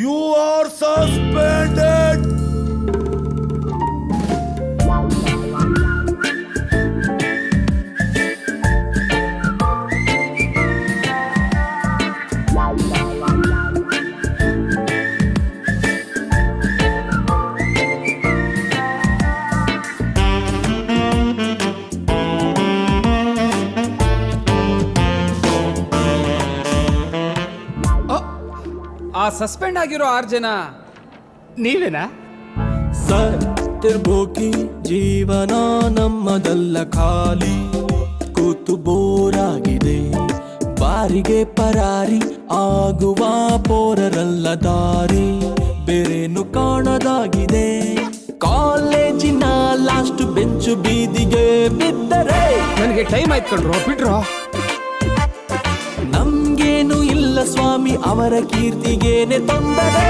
You are suspended. ಆ suspend ಆಗಿರೋ 6 ಜನ ನೀವೇನಾ? ಸತ್ತಿರ್ಬೋಕಿ ಜೀವನ ನಮ್ಮದಲ್ಲ, ಖಾಲಿ ಕೂತು ಬೋರಾಗಿದೆ. ಬಾರಿಗೆ ಪರಾರಿ ಆಗುವ ಪೋರರಲ್ಲ, ದಾರಿ ಬೇರೇನು ಕಾಣದಾಗಿದೆ. ಕಾಲೇಜಿನ ಲಾಸ್ಟ್ ಬೆಂಚು ಬೀದಿಗೆ ಬಿದ್ದರೆ ನನಗೆ ಟೈಮ್ ಆಯ್ತು ಕಣ್ರೋ, ಬಿಡ್ರೋ. ನಮ್ಗೇನು ಇಲ್ಲ ಸ್ವಾಮಿ, ಅವರ ಕೀರ್ತಿಗೇನೆ ತೊಂದರೆ.